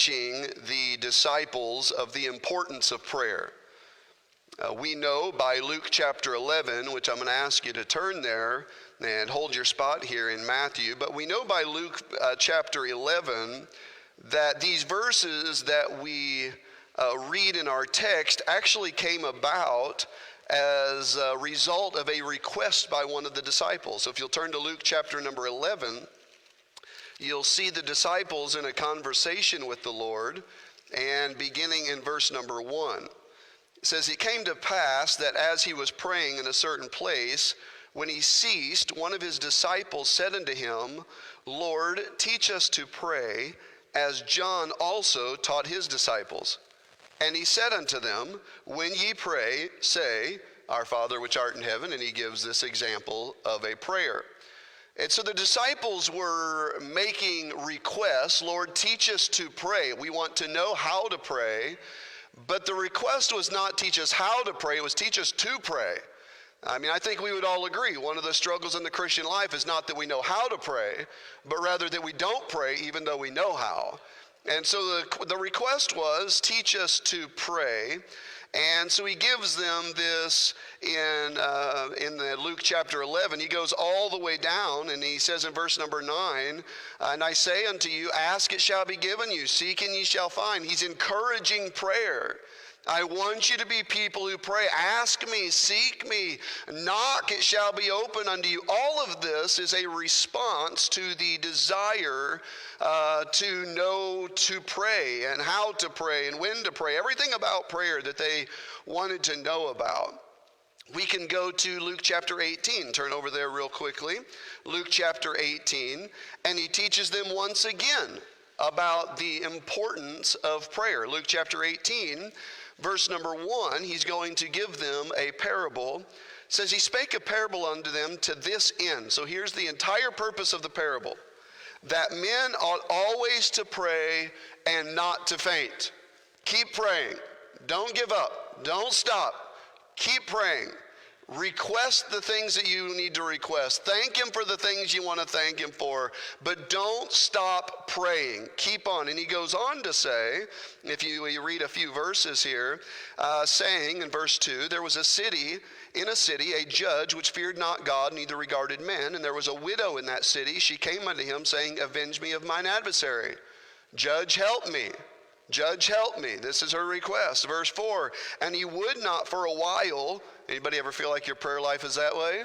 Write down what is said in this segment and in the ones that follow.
teaching the disciples of the importance of prayer. We know by Luke chapter 11, which I'm going to ask you to turn there and hold your spot here in Matthew, but we know by Luke chapter 11 that these verses that we read in our text actually came about as a result of a request by one of the disciples. So if you'll turn to Luke chapter number 11, you'll see the disciples in a conversation with the Lord, and beginning in verse number 1. It says, "It came to pass that as he was praying in a certain place, when he ceased, one of his disciples said unto him, Lord, teach us to pray, as John also taught his disciples. And he said unto them, When ye pray, say, Our Father which art in heaven," and he gives this example of a prayer. And so the disciples were making requests, Lord, teach us to pray. We want to know how to pray. But the request was not teach us how to pray, it was teach us to pray. I mean, I think we would all agree, one of the struggles in the Christian life is not that we know how to pray, but rather that we don't pray even though we know how. And so the request was, teach us to pray. And so he gives them this in the Luke chapter 11. He goes all the way down, and he says in verse number 9, "And I say unto you, ask, it shall be given you. Seek, and ye shall find." He's encouraging prayer. I want you to be people who pray. Ask me, seek me, knock, it shall be open unto you. All of this is a response to the desire to know to pray and how to pray and when to pray. Everything about prayer that they wanted to know about. We can go to Luke chapter 18. Turn over there real quickly. Luke chapter 18. And he teaches them once again about the importance of prayer. Luke chapter 18. Verse number 1, he's going to give them a parable. It says, he spake a parable unto them to this end. So here's the entire purpose of the parable. That men ought always to pray and not to faint. Keep praying. Don't give up. Don't stop. Keep praying. Request the things that you need to request. Thank him for the things you want to thank him for, but don't stop praying. Keep on. And he goes on to say, if you read a few verses here, saying in verse 2, there was in a city a judge which feared not God, neither regarded men, and there was a widow in that city. She came unto him, saying, Avenge me of mine adversary. Judge, help me. Judge, help me. This is her request. Verse 4, and he would not for a while. Anybody ever feel like your prayer life is that way?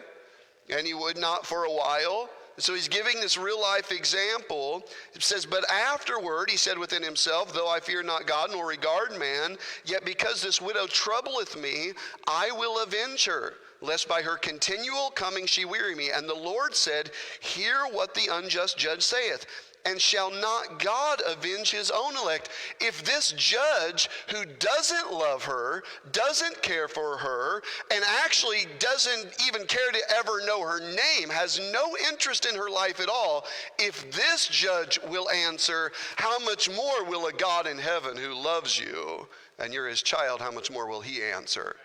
And he would not for a while. So he's giving this real life example. It says, but afterward he said within himself, though I fear not God nor regard man, yet because this widow troubleth me, I will avenge her, lest by her continual coming she weary me. And the Lord said, hear what the unjust judge saith. And shall not God avenge his own elect? If this judge who doesn't love her, doesn't care for her, and actually doesn't even care to ever know her name, has no interest in her life at all, if this judge will answer, how much more will a God in heaven who loves you, and you're his child, how much more will he answer?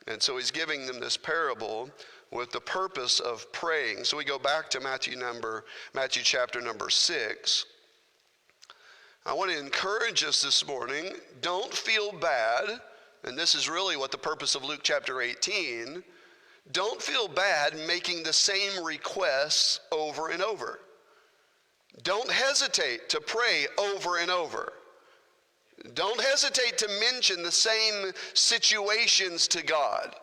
And so he's giving them this parable with the purpose of praying. So we go back to Matthew chapter number 6. I want to encourage us this morning, don't feel bad, and this is really what the purpose of Luke chapter 18, don't feel bad making the same requests over and over. Don't hesitate to pray over and over. Don't hesitate to mention the same situations to God.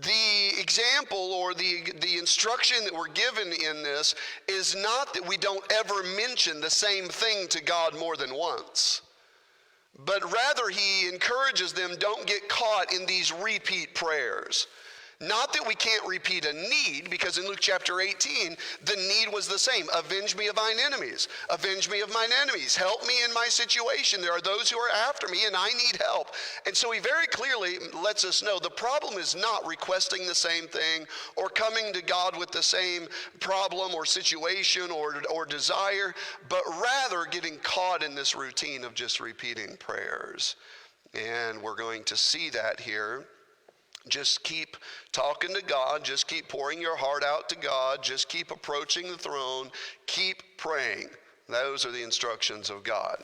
The example or the instruction that we're given in this is not that we don't ever mention the same thing to God more than once, but rather he encourages them, don't get caught in these repeat prayers. Not that we can't repeat a need, because in Luke chapter 18, the need was the same. Avenge me of mine enemies. Avenge me of mine enemies. Help me in my situation. There are those who are after me, and I need help. And so he very clearly lets us know the problem is not requesting the same thing or coming to God with the same problem or situation or desire, but rather getting caught in this routine of just repeating prayers. And we're going to see that here. Just keep talking to God. Just keep pouring your heart out to God. Just keep approaching the throne. Keep praying. Those are the instructions of God.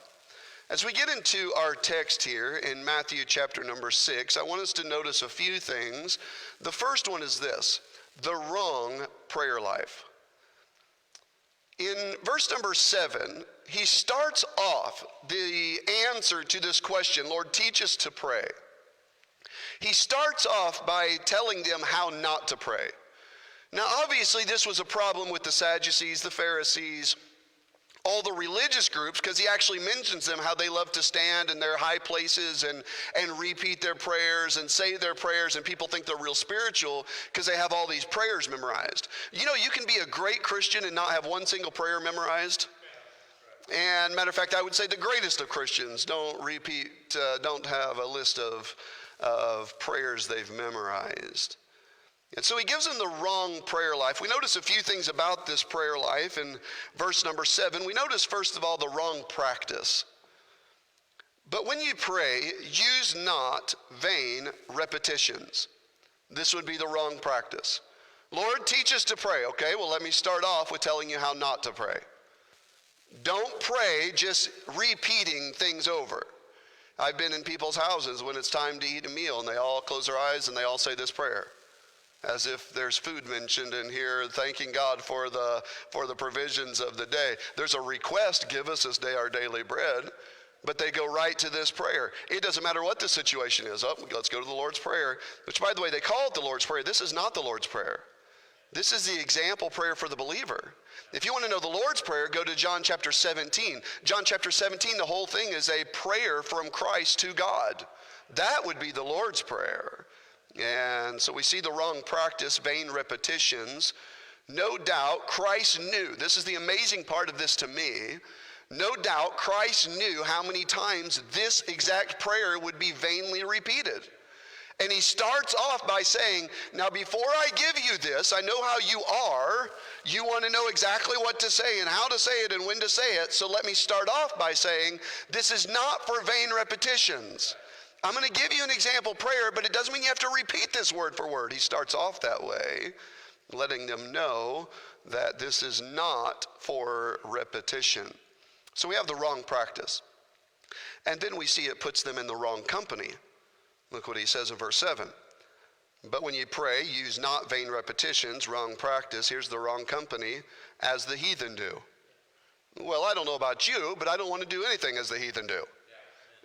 As we get into our text here in Matthew chapter number 6, I want us to notice a few things. The first one is this: the wrong prayer life. In verse number 7, he starts off the answer to this question, Lord, teach us to pray. He starts off by telling them how not to pray. Now, obviously, this was a problem with the Sadducees, the Pharisees, all the religious groups, because he actually mentions them, how they love to stand in their high places and repeat their prayers and say their prayers, and people think they're real spiritual because they have all these prayers memorized. You know, you can be a great Christian and not have one single prayer memorized. And matter of fact, I would say the greatest of Christians don't have a list of prayers they've memorized. And so he gives them the wrong prayer life. We notice a few things about this prayer life in verse number 7. We notice, first of all, the wrong practice. But when you pray, use not vain repetitions. This would be the wrong practice. Lord, teach us to pray. Okay, well, let me start off with telling you how not to pray. Don't pray just repeating things over. I've been in people's houses when it's time to eat a meal, and they all close their eyes and they all say this prayer, as if there's food mentioned in here, thanking God for the provisions of the day. There's a request, give us this day our daily bread, but they go right to this prayer. It doesn't matter what the situation is. Oh, let's go to the Lord's Prayer, which, by the way, they call it the Lord's Prayer. This is not the Lord's Prayer. This is the example prayer for the believer. If you want to know the Lord's Prayer, go to John chapter 17. John chapter 17, the whole thing is a prayer from Christ to God. That would be the Lord's Prayer. And so we see the wrong practice, vain repetitions. No doubt Christ knew, this is the amazing part of this to me, no doubt Christ knew how many times this exact prayer would be vainly repeated. And he starts off by saying, now before I give you this, I know how you are. You want to know exactly what to say and how to say it and when to say it. So let me start off by saying, this is not for vain repetitions. I'm going to give you an example prayer, but it doesn't mean you have to repeat this word for word. He starts off that way, letting them know that this is not for repetition. So we have the wrong practice. And then we see it puts them in the wrong company. Look what he says in verse 7. But when you pray, use not vain repetitions, wrong practice. Here's the wrong company, as the heathen do. Well, I don't know about you, but I don't want to do anything as the heathen do.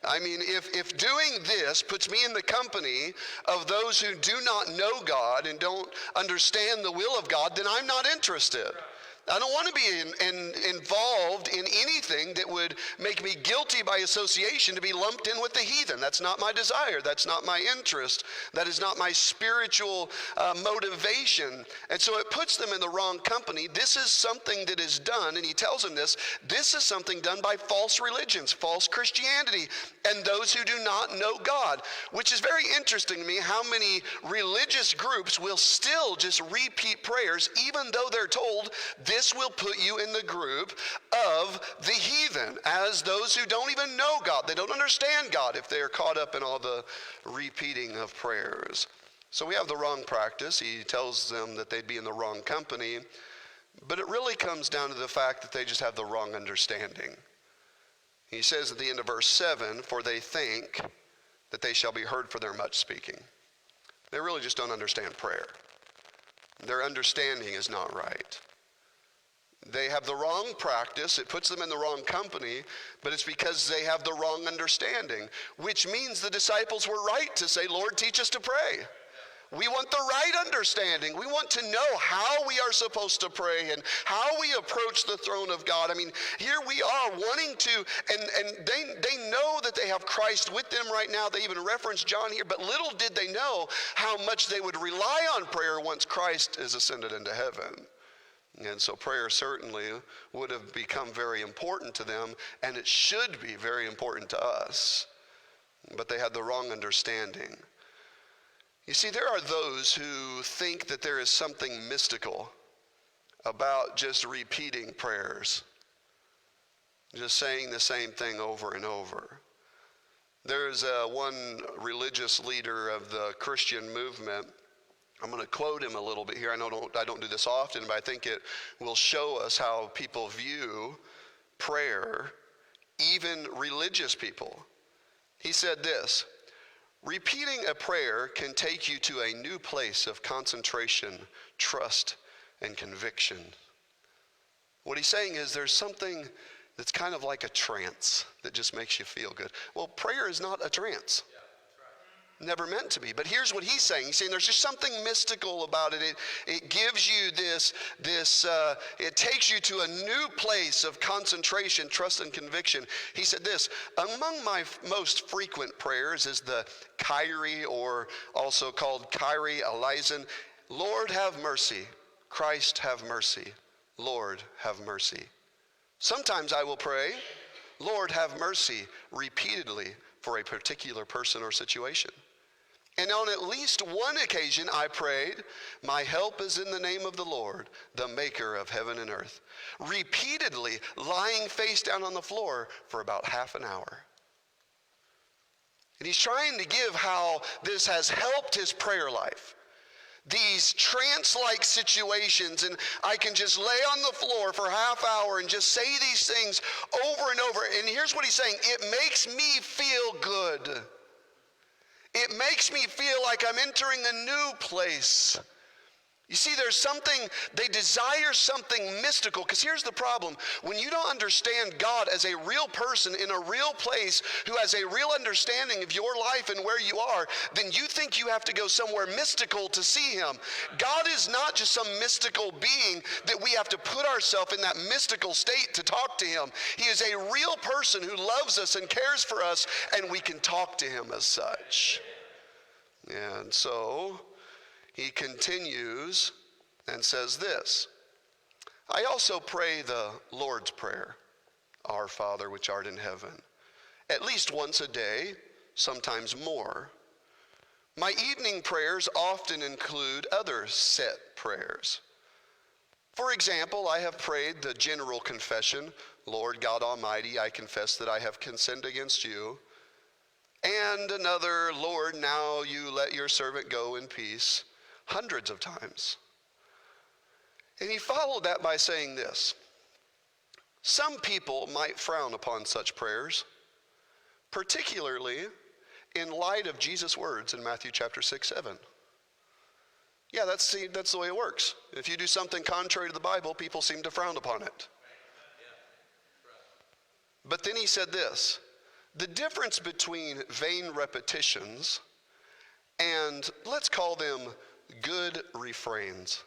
I mean, if doing this puts me in the company of those who do not know God and don't understand the will of God, then I'm not interested. I don't want to be involved in anything that would make me guilty by association to be lumped in with the heathen. That's not my desire. That's not my interest. That is not my spiritual motivation. And so it puts them in the wrong company. This is something that is done, and he tells them this is something done by false religions, false Christianity, and those who do not know God, which is very interesting to me how many religious groups will still just repeat prayers even though they're told this will put you in the group of the heathen, as those who don't even know God. They don't understand God if they're caught up in all the repeating of prayers. So we have the wrong practice. He tells them that they'd be in the wrong company, but it really comes down to the fact that they just have the wrong understanding. He says at the end of verse 7, for they think that they shall be heard for their much speaking. They really just don't understand prayer. Their understanding is not right. They have the wrong practice. It puts them in the wrong company, but it's because they have the wrong understanding, which means the disciples were right to say, Lord, teach us to pray. We want the right understanding. We want to know how we are supposed to pray and how we approach the throne of God. I mean, here we are wanting to, and they know that they have Christ with them right now. They even reference John here, but little did they know how much they would rely on prayer once Christ is ascended into heaven. And so prayer certainly would have become very important to them, and it should be very important to us. But they had the wrong understanding. You see, there are those who think that there is something mystical about just repeating prayers, just saying the same thing over and over. There's one religious leader of the Christian movement. I'm going to quote him a little bit here. I don't do this often, but I think it will show us how people view prayer even religious people. He said this, repeating a prayer can take you to a new place of concentration, trust, and conviction. What he's saying is there's something that's kind of like a trance that just makes you feel good. Well, prayer is not a trance. Never meant to be. But here's what he's saying. He's saying there's just something mystical about it. It gives you it takes you to a new place of concentration, trust, and conviction. He said this, among my most frequent prayers is the Kyrie, or also called Kyrie eleison. Lord, have mercy. Christ, have mercy. Lord, have mercy. Sometimes I will pray, Lord, have mercy, repeatedly for a particular person or situation. And on at least one occasion I prayed, my help is in the name of the Lord, the maker of heaven and earth, repeatedly lying face down on the floor for about half an hour. And he's trying to give how this has helped his prayer life. These trance-like situations, and I can just lay on the floor for half hour and just say these things over and over. And here's what he's saying, it makes me feel good. It makes me feel like I'm entering a new place. You see, there's something, they desire something mystical, because here's the problem. When you don't understand God as a real person in a real place who has a real understanding of your life and where you are, then you think you have to go somewhere mystical to see him. God is not just some mystical being that we have to put ourselves in that mystical state to talk to him. He is a real person who loves us and cares for us, and we can talk to him as such. And so he continues and says this, I also pray the Lord's Prayer, Our Father which art in heaven, at least once a day, sometimes more. My evening prayers often include other set prayers. For example, I have prayed the general confession, Lord God Almighty, I confess that I have sinned against you. And another, Lord, now you let your servant go in peace, hundreds of times. And he followed that by saying this, some people might frown upon such prayers, particularly in light of Jesus' words in Matthew chapter 6-7. Yeah, that's the way it works. If you do something contrary to the Bible, people seem to frown upon it. But then he said this, the difference between vain repetitions and let's call them good refrains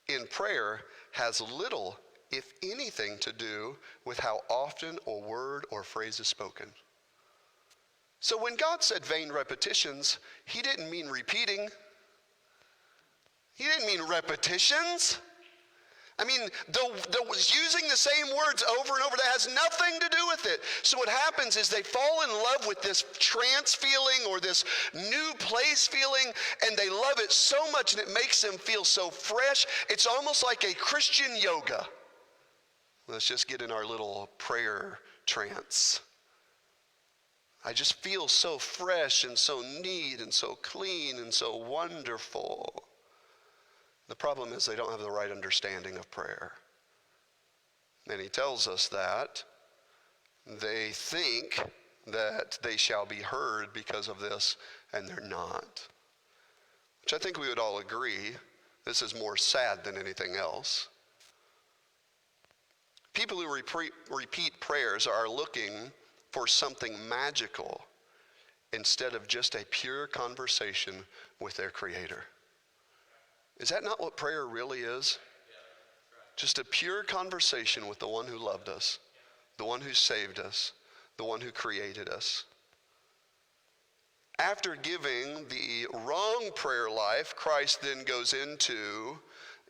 in prayer has little, if anything, to do with how often a word or phrase is spoken. So when God said vain repetitions, he didn't mean repeating. He didn't mean repetitions. I mean, using the same words over and over, that has nothing to do with it. So what happens is they fall in love with this trance feeling or this new place feeling, and they love it so much and it makes them feel so fresh. It's almost like a Christian yoga. Let's just get in our little prayer trance. I just feel so fresh and so neat and so clean and so wonderful. The problem is they don't have the right understanding of prayer. And he tells us that they think that they shall be heard because of this, and they're not. Which I think we would all agree, this is more sad than anything else. People who repeat prayers are looking for something magical instead of just a pure conversation with their Creator. Is that not what prayer really is? Just a pure conversation with the one who loved us, the one who saved us, the one who created us. After giving the wrong prayer life, Christ then goes into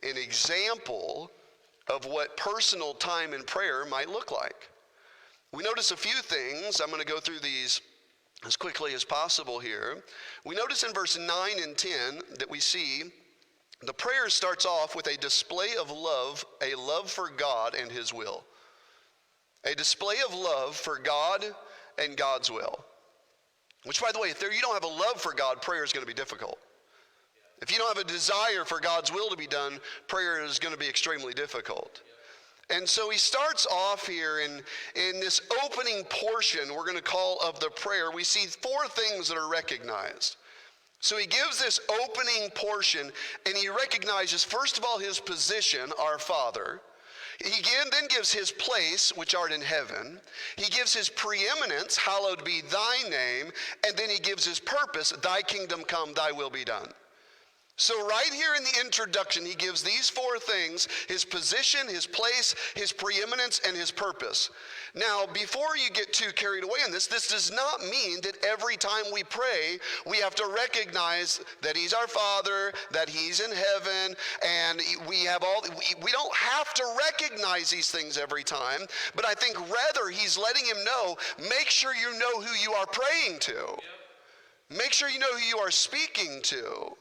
an example of what personal time in prayer might look like. We notice a few things. I'm going to go through these as quickly as possible here. We notice in verse 9 and 10 that we see the prayer starts off with a display of love, a love for God and his will. A display of love for God and God's will. Which, by the way, if you don't have a love for God, prayer is going to be difficult. If you don't have a desire for God's will to be done, prayer is going to be extremely difficult. And so he starts off here in this opening portion we're going to call of the prayer. We see four things that are recognized. So he gives this opening portion, and he recognizes, first of all, his position, our Father. He then gives his place, which art in heaven. He gives his preeminence, hallowed be thy name. And then he gives his purpose, thy kingdom come, thy will be done. So right here in the introduction, he gives these four things: his position, his place, his preeminence, and his purpose. Now, before you get too carried away in this does not mean that every time we pray, we have to recognize that he's our Father, that he's in heaven, and we don't have to recognize these things every time, but I think rather he's letting him know, make sure you know who you are praying to. Make sure you know who you are speaking to.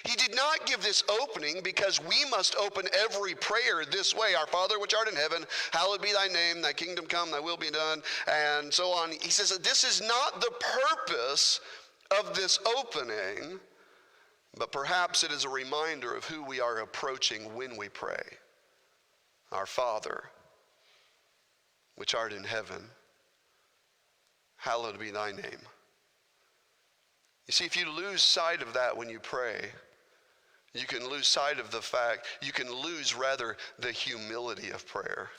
He did not give this opening because we must open every prayer this way: our Father which art in heaven, hallowed be thy name, thy kingdom come, thy will be done, and so on. He says that this is not the purpose of this opening, but perhaps it is a reminder of who we are approaching when we pray. Our Father which art in heaven, hallowed be thy name. You see, if you lose sight of that when you pray, you can lose sight of the fact, you can lose rather the humility of prayer.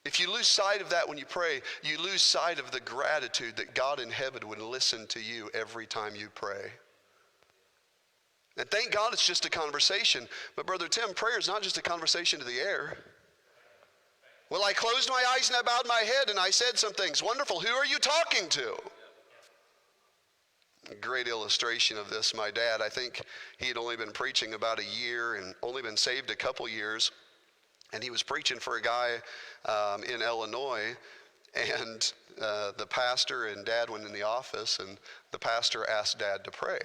If you lose sight of that when you pray, you lose sight of the gratitude that God in heaven would listen to you every time you pray. And thank God it's just a conversation. But Brother Tim, prayer is not just a conversation to the air. Well, I closed my eyes and I bowed my head and I said some things. Wonderful. Who are you talking to? A great illustration of this, my dad, I think he had only been preaching about a year and only been saved a couple years. And he was preaching for a guy in Illinois, and the pastor and dad went in the office, and the pastor asked dad to pray.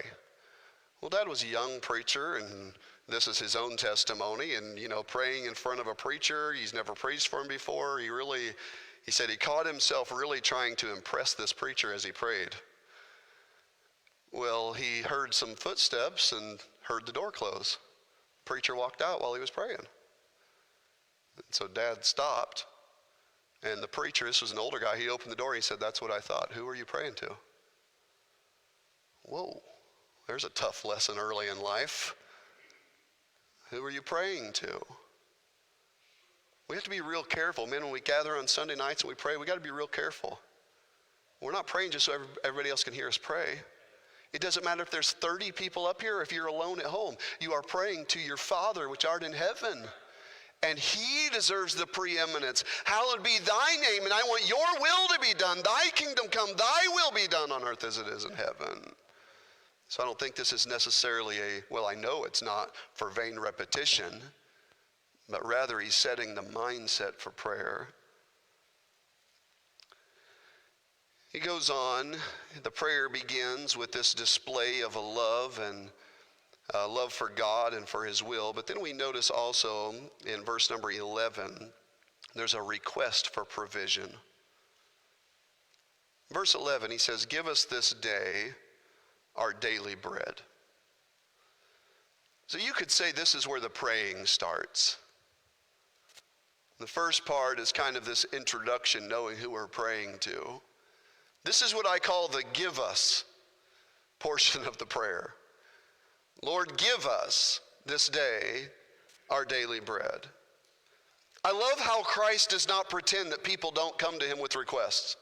Well, dad was a young preacher, and this is his own testimony, and praying in front of a preacher, he's never preached for him before. He said he caught himself really trying to impress this preacher as he prayed. Well, he heard some footsteps and heard the door close. Preacher walked out while he was praying. And so dad stopped, and the preacher, this was an older guy, he opened the door, he said, "That's what I thought. Who are you praying to?" Whoa, there's a tough lesson early in life. Who are you praying to? We have to be real careful. Men, when we gather on Sunday nights and we pray, we got to be real careful. We're not praying just so everybody else can hear us pray. It doesn't matter if there's 30 people up here or if you're alone at home. You are praying to your Father which art in heaven. And he deserves the preeminence. Hallowed be thy name, and I want your will to be done. Thy kingdom come, thy will be done on earth as it is in heaven. So I don't think this is necessarily I know it's not for vain repetition, but rather he's setting the mindset for prayer. He goes on, the prayer begins with this display of a love and love for God and for his will. But then we notice also in verse number 11, there's a request for provision. Verse 11, he says, "Give us this day our daily bread." So you could say this is where the praying starts. The first part is kind of this introduction, knowing who we're praying to. This is what I call the give us portion of the prayer. Lord, give us this day our daily bread. I love how Christ does not pretend that people don't come to him with requests.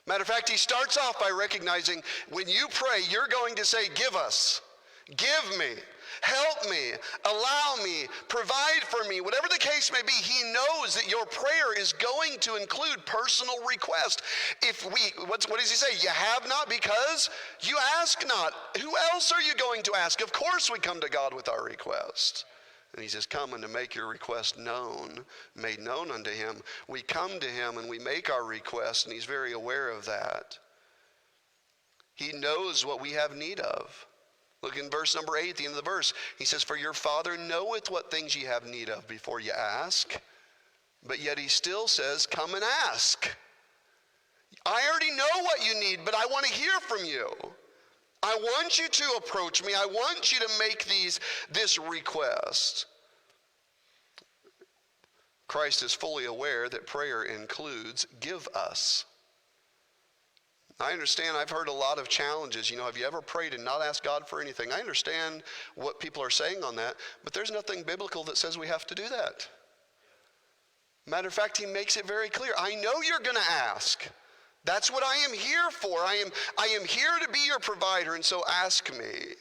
Matter of fact, he starts off by recognizing when you pray, you're going to say, give us, give me, help me, allow me, provide for me, whatever the case may be. He knows that your prayer is going to include personal request. What does he say? You have not because you ask not. Who else are you going to ask? Of course we come to God with our request. And he says, come and to make your request known, made known unto him. We come to him and we make our request, and he's very aware of that. He knows what we have need of. Look in verse number 8, at the end of the verse. He says, for your Father knoweth what things ye have need of before you ask. But yet he still says, come and ask. I already know what you need, but I want to hear from you. I want you to approach me. I want you to make this request. Christ is fully aware that prayer includes give us. I understand, I've heard a lot of challenges. Have you ever prayed and not asked God for anything? I understand what people are saying on that, but there's nothing biblical that says we have to do that. Matter of fact, he makes it very clear. I know you're going to ask. That's what I am here for. I am here to be your provider, and so ask me.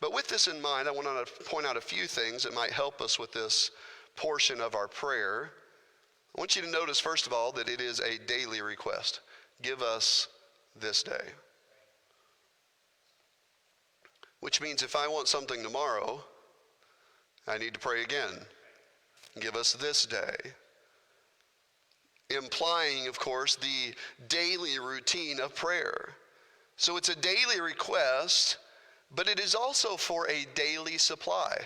But with this in mind, I want to point out a few things that might help us with this portion of our prayer. I want you to notice, first of all, that it is a daily request. Give us this day. Which means if I want something tomorrow, I need to pray again. Give us this day. Implying, of course, the daily routine of prayer. So it's a daily request, but it is also for a daily supply.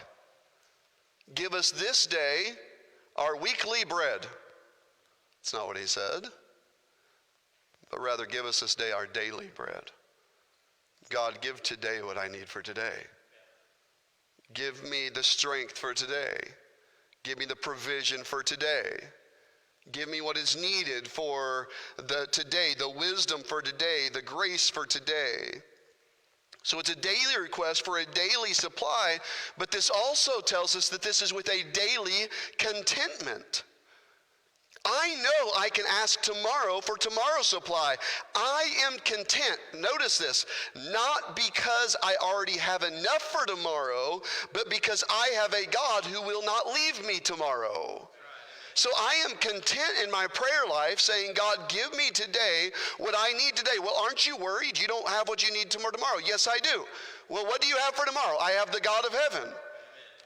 Give us this day our weekly bread. That's not what he said. But rather, give us this day our daily bread. God, give today what I need for today. Give me the strength for today. Give me the provision for today. Give me what is needed for the today, the wisdom for today, the grace for today. So it's a daily request for a daily supply, but this also tells us that this is with a daily contentment. I know I can ask tomorrow for tomorrow's supply. I am content, notice this, not because I already have enough for tomorrow, but because I have a God who will not leave me tomorrow. So I am content in my prayer life saying, God, give me today what I need today. Well, aren't you worried you don't have what you need tomorrow? Yes, I do. Well, what do you have for tomorrow? I have the God of heaven.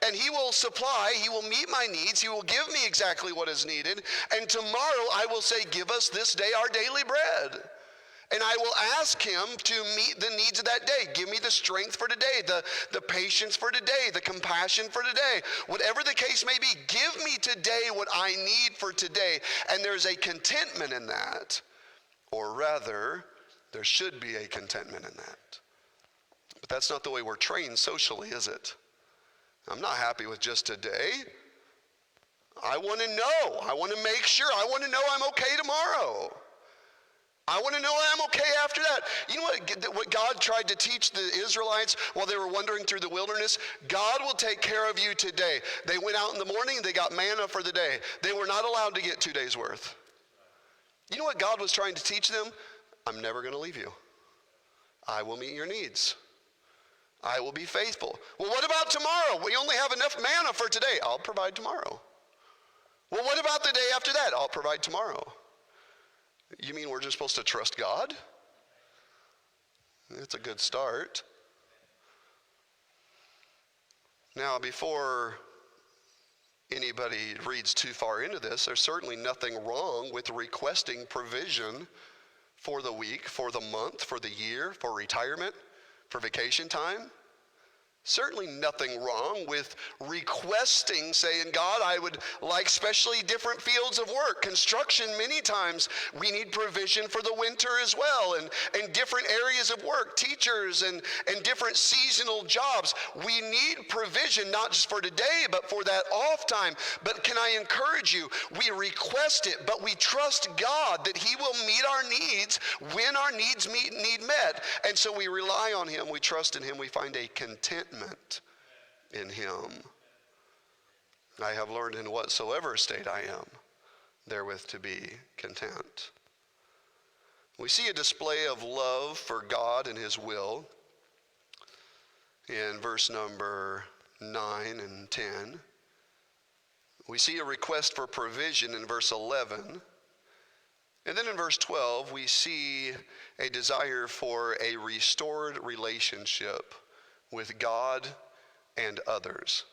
And he will supply, he will meet my needs, he will give me exactly what is needed. And tomorrow I will say, give us this day our daily bread. And I will ask him to meet the needs of that day. Give me the strength for today, the patience for today, the compassion for today. Whatever the case may be, give me today what I need for today. And there's a contentment in that. Or rather, there should be a contentment in that. But that's not the way we're trained socially, is it? I'm not happy with just today. I want to know. I want to make sure. I want to know I'm okay tomorrow. I want to know I'm okay after that. You know what God tried to teach the Israelites while they were wandering through the wilderness? God will take care of you today. They went out in the morning, they got manna for the day. They were not allowed to get 2 days worth. You know what God was trying to teach them? I'm never going to leave you. I will meet your needs. I will be faithful. Well, what about tomorrow? We only have enough manna for today. I'll provide tomorrow. Well, what about the day after that? I'll provide tomorrow. You mean we're just supposed to trust God? It's a good start. Now, before anybody reads too far into this, there's certainly nothing wrong with requesting provision for the week, for the month, for the year, for retirement, for vacation time. Certainly nothing wrong with requesting, saying, God, I would like especially different fields of work. Construction, many times we need provision for the winter as well, and different areas of work, teachers and different seasonal jobs. We need provision not just for today, but for that off time. But can I encourage you, we request it, but we trust God that he will meet our needs when our needs need met. And so we rely on him, we trust in him, we find a contentment in him. I have learned in whatsoever state I am, therewith to be content. We see a display of love for God and his will in verse number 9 and 10. We see a request for provision in verse 11. And then in verse 12, we see a desire for a restored relationship with God and others.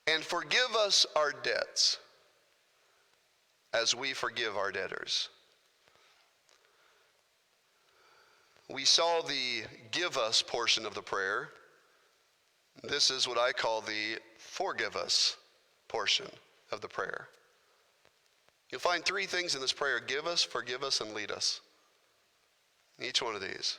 And forgive us our debts as we forgive our debtors. We saw the give us portion of the prayer. This is what I call the forgive us portion of the prayer. You'll find 3 things in this prayer: give us, forgive us, and lead us. Each one of these.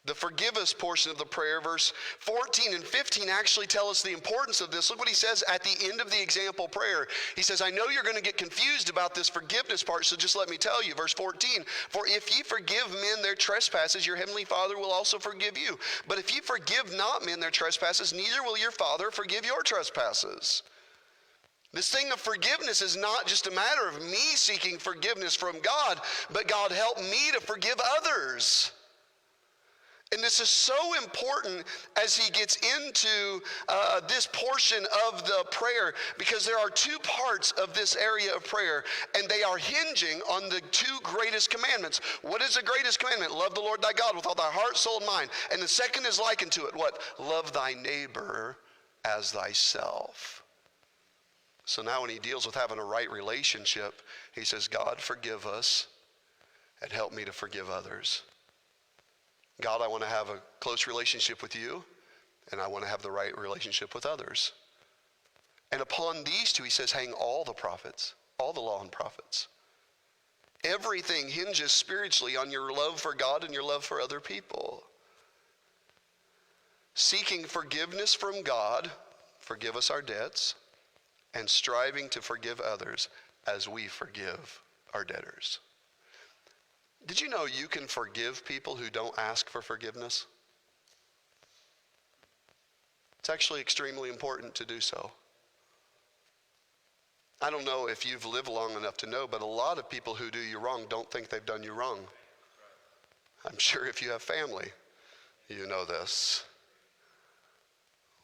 The forgive us portion of the prayer, verse 14 and 15 actually tell us the importance of this. Look what he says at the end of the example prayer. He says, I know you're going to get confused about this forgiveness part, so just let me tell you. Verse 14, for if ye forgive men their trespasses, your heavenly Father will also forgive you. But if ye forgive not men their trespasses, neither will your Father forgive your trespasses. This thing of forgiveness is not just a matter of me seeking forgiveness from God, but God help me to forgive others. And this is so important as he gets into this portion of the prayer, because there are two parts of this area of prayer, and they are hinging on the two greatest commandments. What is the greatest commandment? Love the Lord thy God with all thy heart, soul, and mind. And the second is likened to it. What? Love thy neighbor as thyself. So now when he deals with having a right relationship, he says, God, forgive us and help me to forgive others. God, I want to have a close relationship with you, and I want to have the right relationship with others. And upon these two, he says, hang all the prophets, all the law and prophets. Everything hinges spiritually on your love for God and your love for other people. Seeking forgiveness from God, forgive us our debts, and striving to forgive others as we forgive our debtors. Did you know you can forgive people who don't ask for forgiveness? It's actually extremely important to do so. I don't know if you've lived long enough to know, but a lot of people who do you wrong don't think they've done you wrong. I'm sure if you have family, you know this.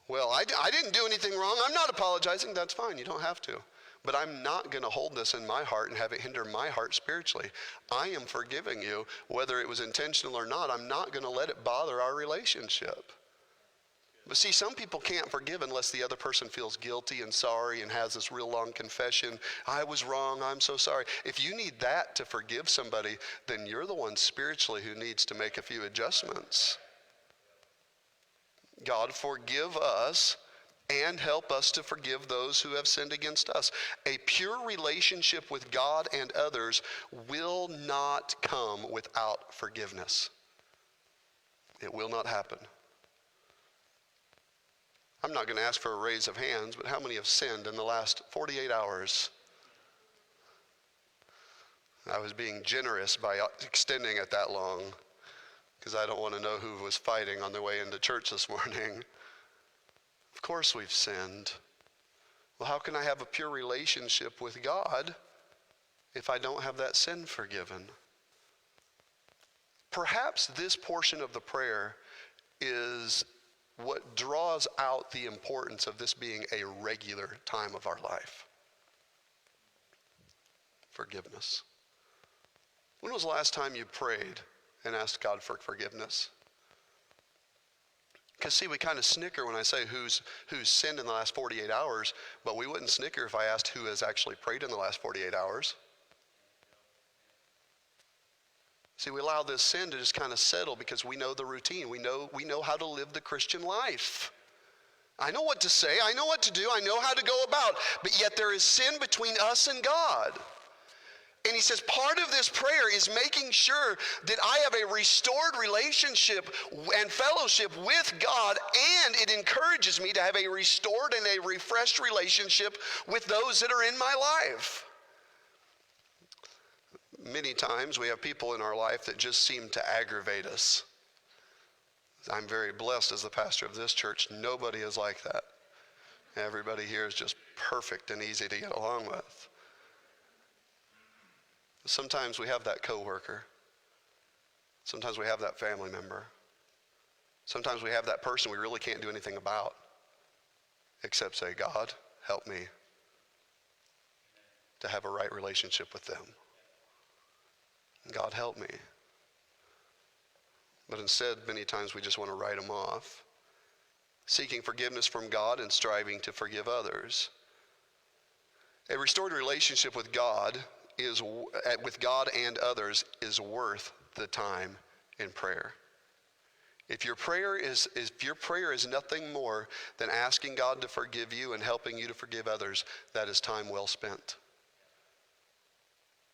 Well, I didn't do anything wrong. I'm not apologizing. That's fine. You don't have to. But I'm not going to hold this in my heart and have it hinder my heart spiritually. I am forgiving you, whether it was intentional or not. I'm not going to let it bother our relationship. But see, some people can't forgive unless the other person feels guilty and sorry and has this real long confession. I was wrong. I'm so sorry. If you need that to forgive somebody, then you're the one spiritually who needs to make a few adjustments. God, forgive us and help us to forgive those who have sinned against us. A pure relationship with God and others will not come without forgiveness. It will not happen. I'm not going to ask for a raise of hands, but how many have sinned in the last 48 hours? I was being generous by extending it that long, because I don't want to know who was fighting on their way into church this morning. Of course we've sinned. Well, how can I have a pure relationship with God if I don't have that sin forgiven? Perhaps this portion of the prayer is what draws out the importance of this being a regular time of our life. Forgiveness. When was the last time you prayed and asked God for forgiveness? Because see, we kind of snicker when I say who's sinned in the last 48 hours, but we wouldn't snicker if I asked who has actually prayed in the last 48 hours. See, we allow this sin to just kind of settle because we know the routine. We know how to live the Christian life. I know what to say. I know what to do. I know how to go about. But yet there is sin between us and God. And he says part of this prayer is making sure that I have a restored relationship and fellowship with God, and it encourages me to have a restored and a refreshed relationship with those that are in my life. Many times we have people in our life that just seem to aggravate us. I'm very blessed as the pastor of this church. Nobody is like that. Everybody here is just perfect and easy to get along with. Sometimes we have that coworker. Sometimes we have that family member. Sometimes we have that person we really can't do anything about except say, God, help me to have a right relationship with them. God, help me. But instead, many times we just want to write them off. Seeking forgiveness from God and striving to forgive others. A restored relationship with God and others is worth the time in prayer. If your prayer is nothing more than asking God to forgive you and helping you to forgive others, that is time well spent.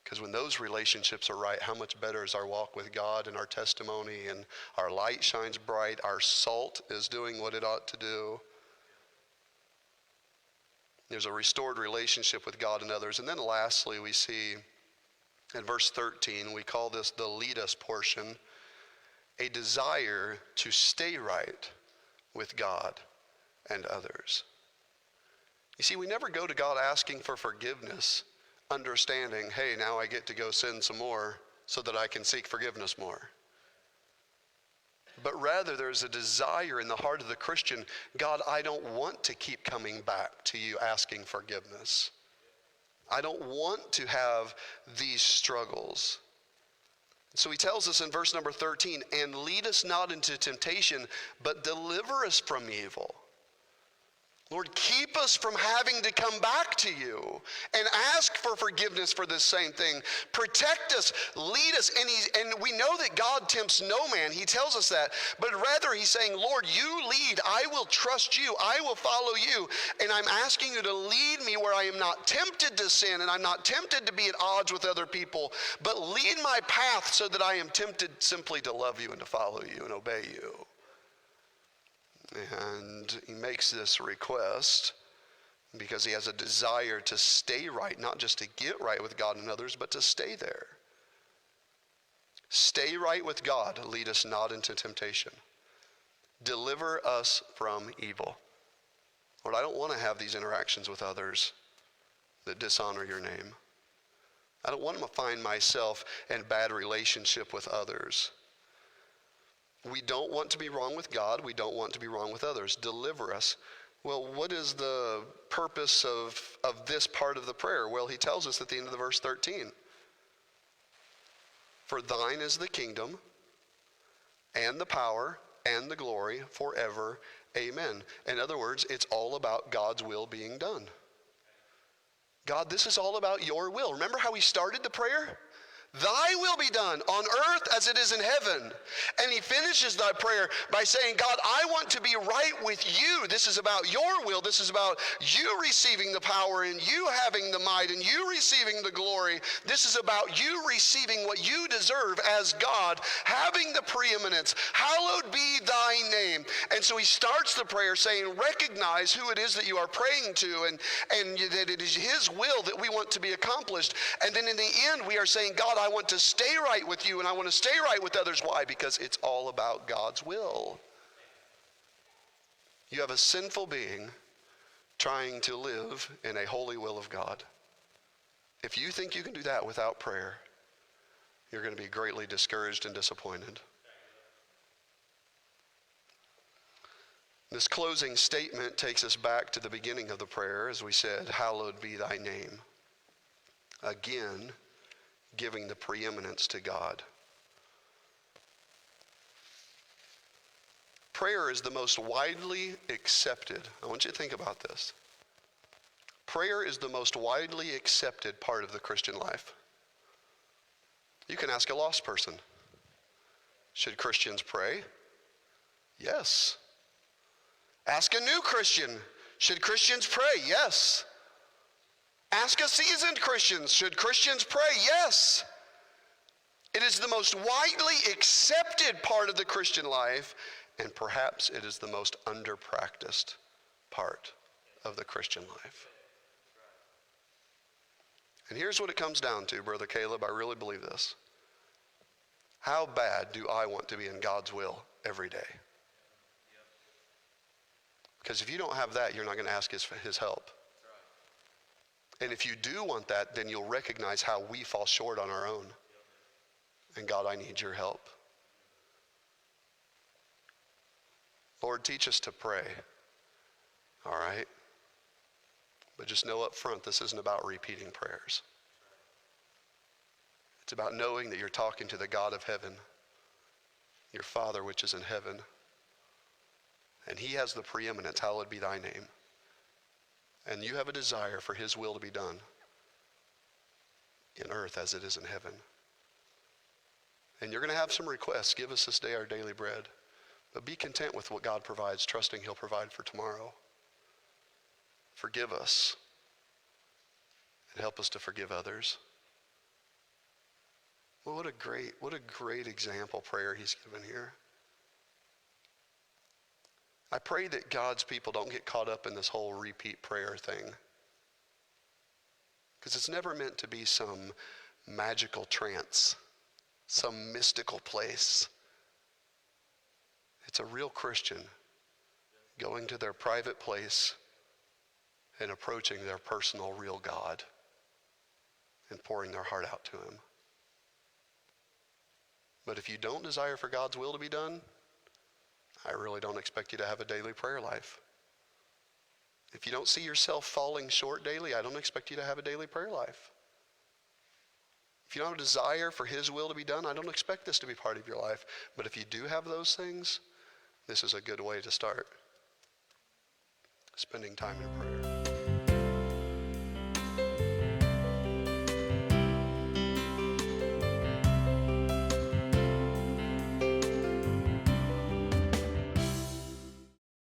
Because when those relationships are right, how much better is our walk with God and our testimony, and our light shines bright, our salt is doing what it ought to do. There's a restored relationship with God and others. And then lastly, we see in verse 13, we call this the lead us portion, a desire to stay right with God and others. You see, we never go to God asking for forgiveness, understanding, hey, now I get to go sin some more so that I can seek forgiveness more. But rather, there's a desire in the heart of the Christian, God, I don't want to keep coming back to you asking forgiveness. I don't want to have these struggles. So he tells us in verse number 13, and lead us not into temptation, but deliver us from evil. Lord, keep us from having to come back to you and ask for forgiveness for this same thing. Protect us, lead us, and we know that God tempts no man. He tells us that. But rather he's saying, Lord, you lead. I will trust you. I will follow you. And I'm asking you to lead me where I am not tempted to sin and I'm not tempted to be at odds with other people. But lead my path so that I am tempted simply to love you and to follow you and obey you. And he makes this request because he has a desire to stay right, not just to get right with God and others, but to stay there. Stay right with God, lead us not into temptation. Deliver us from evil. Lord, I don't want to have these interactions with others that dishonor your name. I don't want to find myself in bad relationship with others. We don't want to be wrong with God. We don't want to be wrong with others. Deliver us. Well, what is the purpose of this part of the prayer? Well, he tells us at the end of the verse 13. For thine is the kingdom and the power and the glory forever. Amen. In other words, it's all about God's will being done. God, this is all about your will. Remember how we started the prayer? Thy will be done on earth as it is in heaven. And he finishes that prayer by saying, God, I want to be right with you. This is about your will. This is about you receiving the power and you having the might and you receiving the glory. This is about you receiving what you deserve as God, having the preeminence. Hallowed be thy name. And so he starts the prayer saying, recognize who it is that you are praying to and that it is his will that we want to be accomplished. And then in the end, we are saying, God, I want to stay right with you and I want to stay right with others. Why? Because it's all about God's will. You have a sinful being trying to live in a holy will of God. If you think you can do that without prayer, you're going to be greatly discouraged and disappointed. This closing statement takes us back to the beginning of the prayer, as we said, hallowed be thy name. Again, giving the preeminence to God. Prayer is the most widely accepted. I want you to think about this. Prayer is the most widely accepted part of the Christian life. You can ask a lost person, should Christians pray? Yes. Ask a new Christian, should Christians pray? Yes. Ask a seasoned Christian, should Christians pray? Yes. It is the most widely accepted part of the Christian life, and perhaps it is the most under-practiced part of the Christian life. And here's what it comes down to, Brother Caleb, I really believe this. How bad do I want to be in God's will every day? Because if you don't have that, you're not going to ask his help. And if you do want that, then you'll recognize how we fall short on our own. And God, I need your help. Lord, teach us to pray. All right? But just know up front, this isn't about repeating prayers. It's about knowing that you're talking to the God of heaven, your Father which is in heaven. And he has the preeminence, hallowed be thy name. And you have a desire for his will to be done in earth as it is in heaven. And you're going to have some requests. Give us this day our daily bread. But be content with what God provides, trusting he'll provide for tomorrow. Forgive us and help us to forgive others. Well, what a great example prayer he's given here. I pray that God's people don't get caught up in this whole repeat prayer thing. Because it's never meant to be some magical trance, some mystical place. It's a real Christian going to their private place and approaching their personal real God and pouring their heart out to him. But if you don't desire for God's will to be done, I really don't expect you to have a daily prayer life. If you don't see yourself falling short daily, I don't expect you to have a daily prayer life. If you don't have a desire for his will to be done, I don't expect this to be part of your life. But if you do have those things, this is a good way to start spending time in prayer.